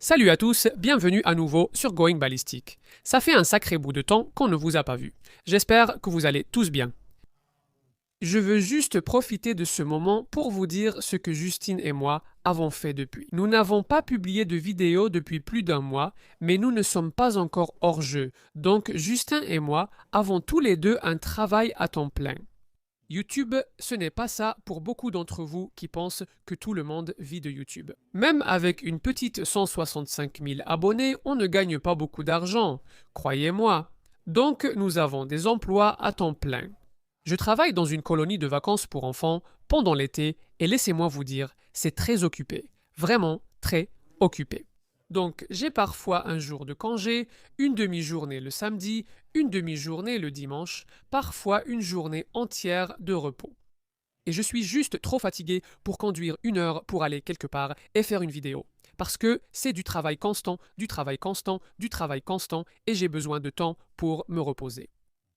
Salut à tous, bienvenue à nouveau sur Going Ballistic. Ça fait un sacré bout de temps qu'on ne vous a pas vu. J'espère que vous allez tous bien. Je veux juste profiter de ce moment pour vous dire ce que Justine et moi avons fait depuis. Nous n'avons pas publié de vidéo depuis plus d'un mois, mais nous ne sommes pas encore hors jeu. Donc Justin et moi avons tous les deux un travail à temps plein. YouTube, ce n'est pas ça pour beaucoup d'entre vous qui pensent que tout le monde vit de YouTube. Même avec une petite 165 000 abonnés, on ne gagne pas beaucoup d'argent, croyez-moi. Donc nous avons des emplois à temps plein. Je travaille dans une colonie de vacances pour enfants pendant l'été et laissez-moi vous dire, c'est très occupé. Vraiment très occupé. Donc j'ai parfois un jour de congé, une demi-journée le samedi, une demi-journée le dimanche, parfois une journée entière de repos. Et je suis juste trop fatigué pour conduire 1 heure pour aller quelque part et faire une vidéo. Parce que c'est du travail constant, du travail constant, du travail constant, et j'ai besoin de temps pour me reposer.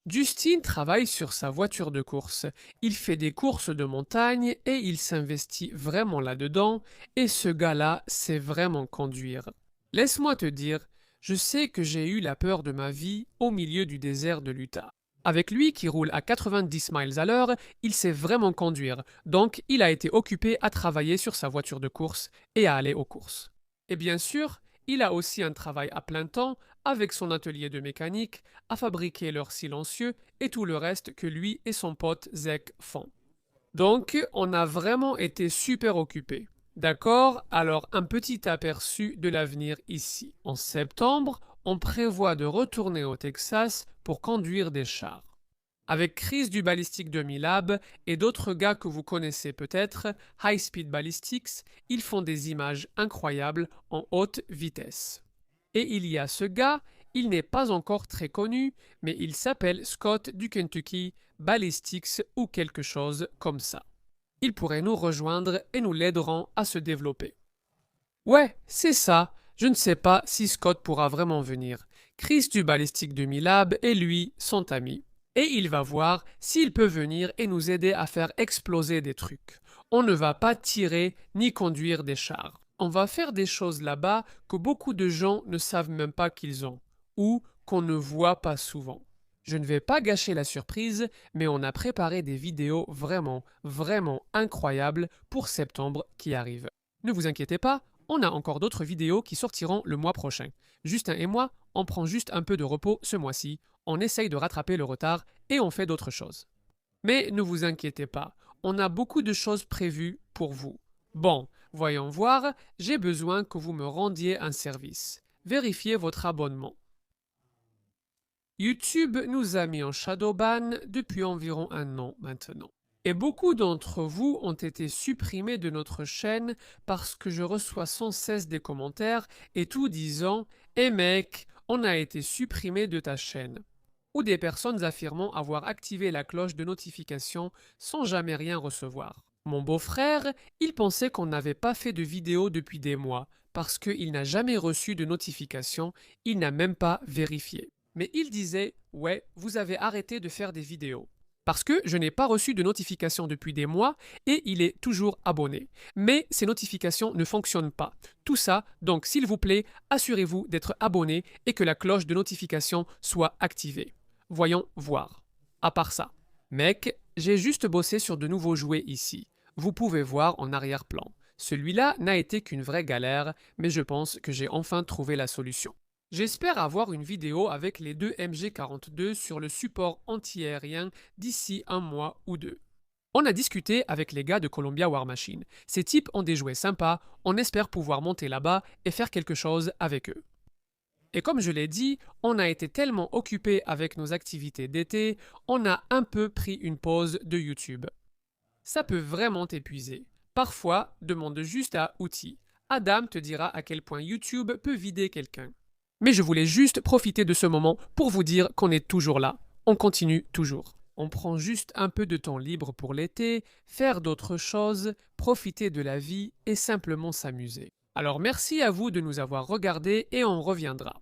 Justin travaille sur sa voiture de course. Il fait des courses de montagne et il s'investit vraiment là-dedans, et ce gars-là sait vraiment conduire. Laisse-moi te dire, je sais que j'ai eu la peur de ma vie au milieu du désert de l'Utah. Avec lui qui roule à 90 miles à l'heure, il sait vraiment conduire, donc il a été occupé à travailler sur sa voiture de course et à aller aux courses. Et bien sûr, il a aussi un travail à plein temps avec son atelier de mécanique, à fabriquer leur silencieux et tout le reste que lui et son pote Zach font. Donc, on a vraiment été super occupés. D'accord? Alors, un petit aperçu de l'avenir ici. En septembre, on prévoit de retourner au Texas pour conduire des chars. Avec Chris du Ballistic 2000 Lab et d'autres gars que vous connaissez peut-être, High Speed Ballistics, ils font des images incroyables en haute vitesse. Et il y a ce gars, il n'est pas encore très connu, mais il s'appelle Scott du Kentucky Ballistics ou quelque chose comme ça. Il pourrait nous rejoindre et nous l'aideront à se développer. Ouais, c'est ça. Je ne sais pas si Scott pourra vraiment venir. Chris du Ballistic 2000 Lab et lui sont amis. Et il va voir s'il peut venir et nous aider à faire exploser des trucs. On ne va pas tirer ni conduire des chars. On va faire des choses là-bas que beaucoup de gens ne savent même pas qu'ils ont, ou qu'on ne voit pas souvent. Je ne vais pas gâcher la surprise, mais on a préparé des vidéos vraiment, vraiment incroyables pour septembre qui arrive. Ne vous inquiétez pas, on a encore d'autres vidéos qui sortiront le mois prochain. Justin et moi, on prend juste un peu de repos ce mois-ci, on essaye de rattraper le retard et on fait d'autres choses. Mais ne vous inquiétez pas, on a beaucoup de choses prévues pour vous. Bon, voyons voir, j'ai besoin que vous me rendiez un service. Vérifiez votre abonnement. YouTube nous a mis en shadowban depuis environ 1 an maintenant. Et beaucoup d'entre vous ont été supprimés de notre chaîne parce que je reçois sans cesse des commentaires et tout disant « Eh mec, on a été supprimé de ta chaîne » ou des personnes affirmant avoir activé la cloche de notification sans jamais rien recevoir. Mon beau-frère, il pensait qu'on n'avait pas fait de vidéo depuis des mois parce qu'il n'a jamais reçu de notification, il n'a même pas vérifié. Mais il disait « Ouais, vous avez arrêté de faire des vidéos ». Parce que je n'ai pas reçu de notification depuis des mois et il est toujours abonné. Mais ces notifications ne fonctionnent pas. Tout ça, donc s'il vous plaît, assurez-vous d'être abonné et que la cloche de notification soit activée. Voyons voir. À part ça, mec, j'ai juste bossé sur de nouveaux jouets ici. Vous pouvez voir en arrière-plan. Celui-là n'a été qu'une vraie galère, mais je pense que j'ai enfin trouvé la solution. J'espère avoir une vidéo avec les deux MG42 sur le support anti-aérien d'ici 1 mois ou 2. On a discuté avec les gars de Columbia War Machine. Ces types ont des jouets sympas, on espère pouvoir monter là-bas et faire quelque chose avec eux. Et comme je l'ai dit, on a été tellement occupés avec nos activités d'été, on a un peu pris une pause de YouTube. Ça peut vraiment t'épuiser. Parfois, demande juste à Outils. Adam te dira à quel point YouTube peut vider quelqu'un. Mais je voulais juste profiter de ce moment pour vous dire qu'on est toujours là. On continue toujours. On prend juste un peu de temps libre pour l'été, faire d'autres choses, profiter de la vie et simplement s'amuser. Alors merci à vous de nous avoir regardés et on reviendra.